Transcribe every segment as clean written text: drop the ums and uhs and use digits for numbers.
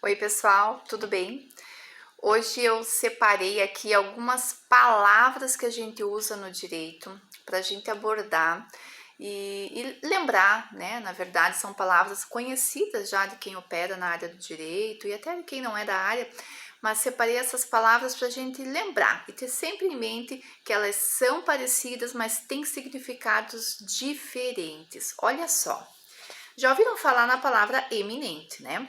Oi, pessoal, tudo bem? Hoje eu separei aqui algumas palavras que a gente usa no direito para a gente abordar e lembrar, né? Na verdade, são palavras conhecidas já de quem opera na área do direito e até de quem não é da área, mas separei essas palavras para a gente lembrar e ter sempre em mente que elas são parecidas, mas têm significados diferentes. Olha só, já ouviram falar na palavra eminente, né?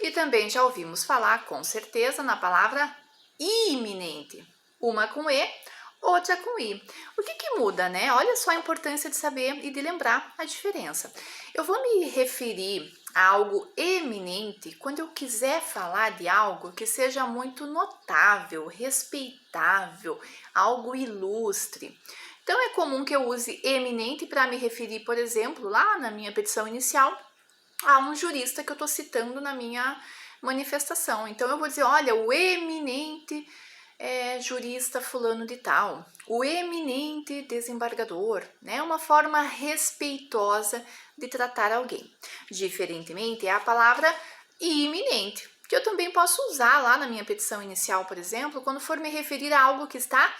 E também já ouvimos falar, com certeza, na palavra iminente. Uma com E, outra com I. O que muda, né? Olha só a importância de saber e de lembrar a diferença. Eu vou me referir a algo eminente quando eu quiser falar de algo que seja muito notável, respeitável, algo ilustre. Então é comum que eu use eminente para me referir, por exemplo, lá na minha petição inicial, a um jurista que eu estou citando na minha manifestação. Então eu vou dizer, olha, o eminente jurista fulano de tal, o eminente desembargador, né? Uma forma respeitosa de tratar alguém. Diferentemente é a palavra iminente, que eu também posso usar lá na minha petição inicial, por exemplo, quando for me referir a algo que está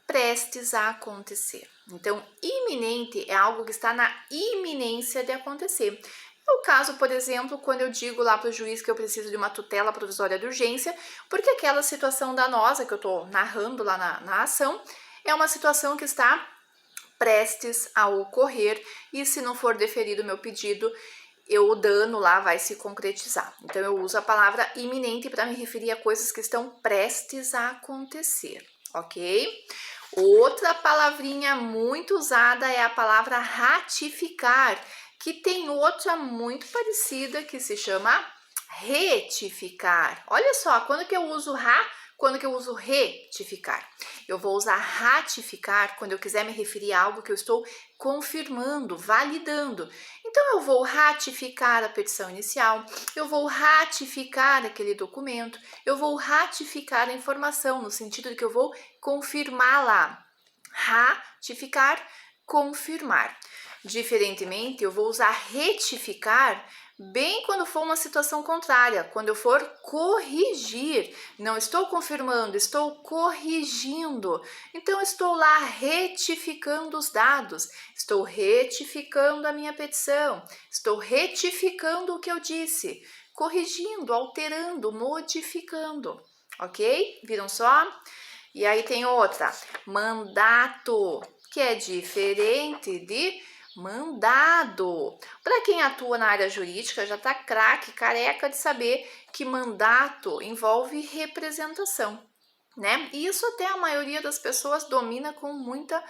prestes a acontecer. Então, iminente é algo que está na iminência de acontecer. É o caso, por exemplo, quando eu digo lá para o juiz que eu preciso de uma tutela provisória de urgência, porque aquela situação danosa que eu estou narrando lá na ação é uma situação que está prestes a ocorrer e se não for deferido o meu pedido, o dano lá vai se concretizar. Então eu uso a palavra iminente para me referir a coisas que estão prestes a acontecer, ok? Outra palavrinha muito usada é a palavra ratificar, que tem outra muito parecida que se chama retificar. Olha só, quando que eu uso quando que eu uso retificar? Eu vou usar ratificar quando eu quiser me referir a algo que eu estou confirmando, validando. Então eu vou ratificar a petição inicial, eu vou ratificar aquele documento, eu vou ratificar a informação, no sentido de que eu vou confirmá-la. Ratificar, confirmar. Diferentemente, eu vou usar retificar bem quando for uma situação contrária, quando eu for corrigir. Não estou confirmando, estou corrigindo. Então, estou lá retificando os dados, estou retificando a minha petição, estou retificando o que eu disse, corrigindo, alterando, modificando. Ok? Viram só? E aí tem outra, mandato, que é diferente de mandado. Para quem atua na área jurídica, já está craque, careca de saber que mandato envolve representação, né? E isso até a maioria das pessoas domina com muita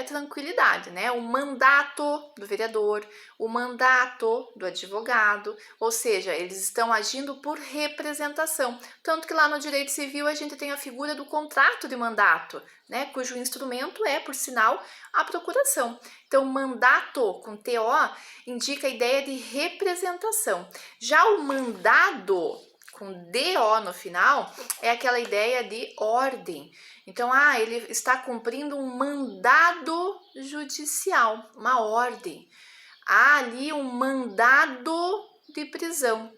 tranquilidade, né? O mandato do vereador, o mandato do advogado, ou seja, eles estão agindo por representação. Tanto que lá no direito civil a gente tem a figura do contrato de mandato, né? Cujo instrumento é, por sinal, a procuração. Então, mandato com TO indica a ideia de representação. Já o mandado com DO no final, é aquela ideia de ordem. Então, ele está cumprindo um mandado judicial, uma ordem. Há ali um mandado de prisão.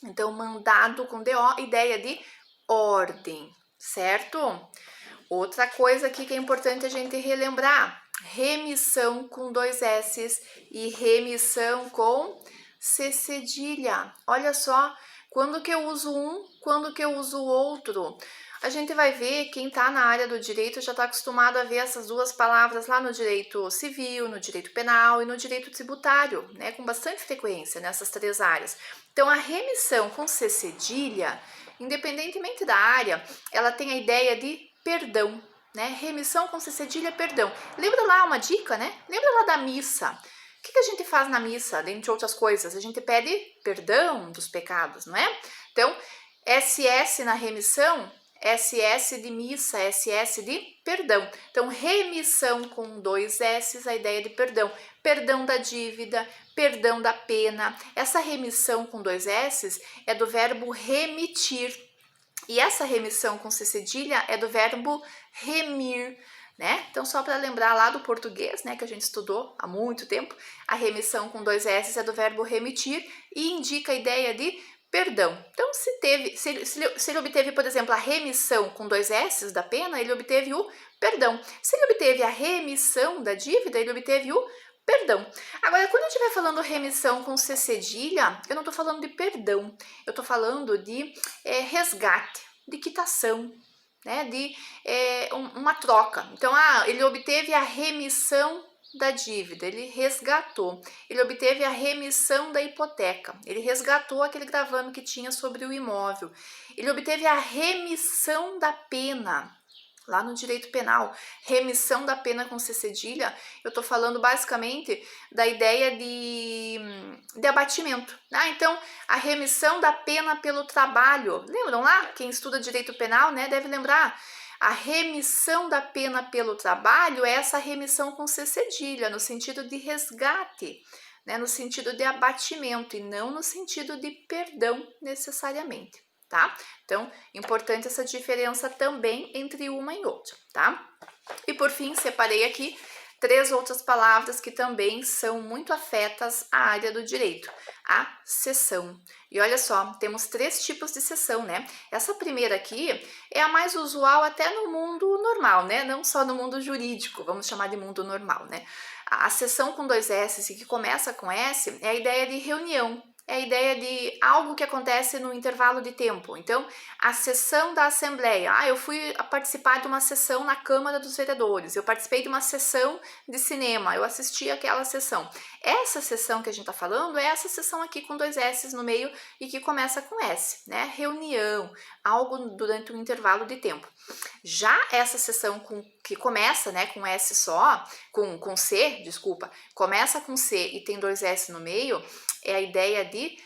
Então, mandado com DO, ideia de ordem, certo? Outra coisa aqui que é importante a gente relembrar, remissão com 2 S's e remissão com C cedilha. Olha só, quando que eu uso um, quando que eu uso o outro? A gente vai ver, quem está na área do direito já está acostumado a ver essas duas palavras lá no direito civil, no direito penal e no direito tributário, né? Com bastante frequência nessas 3 áreas. Então, a remissão com C cedilha, independentemente da área, ela tem a ideia de perdão, né? Remissão com C cedilha, perdão. Lembra lá uma dica, né? Lembra lá da missa. O que a gente faz na missa, dentre outras coisas? A gente pede perdão dos pecados, não é? Então, SS na remissão, SS de missa, SS de perdão. Então, remissão com 2 S's, a ideia de perdão. Perdão da dívida, perdão da pena. Essa remissão com 2 S's é do verbo remitir. E essa remissão com C cedilha é do verbo remir, né? Então, só para lembrar lá do português, né, que a gente estudou há muito tempo, a remissão com 2 S's é do verbo remitir e indica a ideia de perdão. Então, se ele obteve, por exemplo, a remissão com 2 S da pena, ele obteve o perdão. Se ele obteve a remissão da dívida, ele obteve o perdão. Agora, quando eu estiver falando remissão com C cedilha, eu não estou falando de perdão, eu estou falando de resgate, de quitação, né? De uma troca. Então, ele obteve a remissão da dívida, ele resgatou, ele obteve a remissão da hipoteca, ele resgatou aquele gravame que tinha sobre o imóvel, ele obteve a remissão da pena. Lá no direito penal, remissão da pena com C cedilha, eu estou falando basicamente da ideia de abatimento. Então, a remissão da pena pelo trabalho. Lembram lá? Quem estuda direito penal, né, deve lembrar. A remissão da pena pelo trabalho é essa remissão com C cedilha, no sentido de resgate, né, no sentido de abatimento e não no sentido de perdão necessariamente, tá? Então, importante essa diferença também entre uma e outra, tá? E por fim, separei aqui 3 outras palavras que também são muito afetas à área do direito. A cessão. E olha só, temos 3 tipos de cessão, né? Essa primeira aqui é a mais usual até no mundo normal, né? Não só no mundo jurídico, vamos chamar de mundo normal, né? A cessão com 2 S, que começa com S, é a ideia de reunião. É a ideia de algo que acontece no intervalo de tempo. Então, a sessão da Assembleia. Eu fui participar de uma sessão na Câmara dos Vereadores. Eu participei de uma sessão de cinema. Eu assisti aquela sessão. Essa sessão que a gente está falando é essa sessão aqui com 2 S no meio e que começa com S, né? Reunião, algo durante um intervalo de tempo. Já essa sessão que começa, né, com S só, com C, desculpa, começa com C e tem 2 S no meio, é a ideia de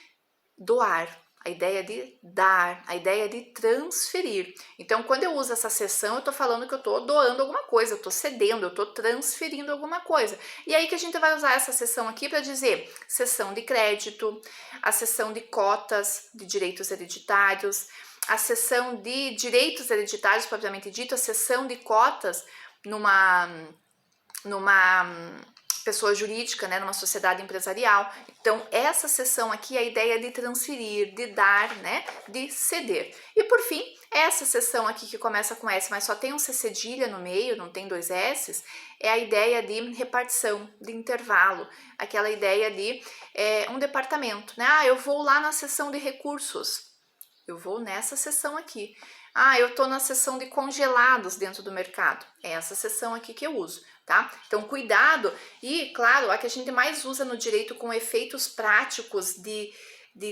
doar, a ideia de dar, a ideia de transferir. Então, quando eu uso essa cessão, eu estou falando que eu estou doando alguma coisa, eu estou cedendo, eu estou transferindo alguma coisa. E aí que a gente vai usar essa cessão aqui para dizer cessão de crédito, a cessão de cotas de direitos hereditários, a cessão de direitos hereditários, propriamente dito, a cessão de cotas numa pessoa jurídica, né, numa sociedade empresarial. Então, essa cessão aqui é a ideia de transferir, de dar, né, de ceder. E por fim, essa cessão aqui que começa com S, mas só tem um C cedilha no meio, não tem 2 S's, é a ideia de repartição, de intervalo, aquela ideia de um departamento, né? Eu vou lá na seção de recursos, eu vou nessa seção aqui. Eu estou na seção de congelados dentro do mercado. É essa seção aqui que eu uso, tá? Então, cuidado. E, claro, a que a gente mais usa no direito com efeitos práticos de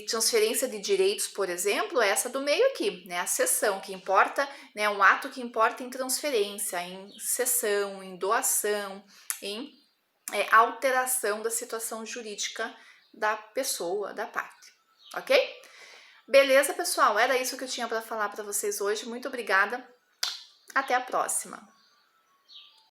transferência de direitos, por exemplo, é essa do meio aqui, né? A cessão, que importa, né? Um ato que importa em transferência, em cessão, em doação, em alteração da situação jurídica da pessoa, da parte, ok? Beleza, pessoal? Era isso que eu tinha para falar para vocês hoje. Muito obrigada. Até a próxima.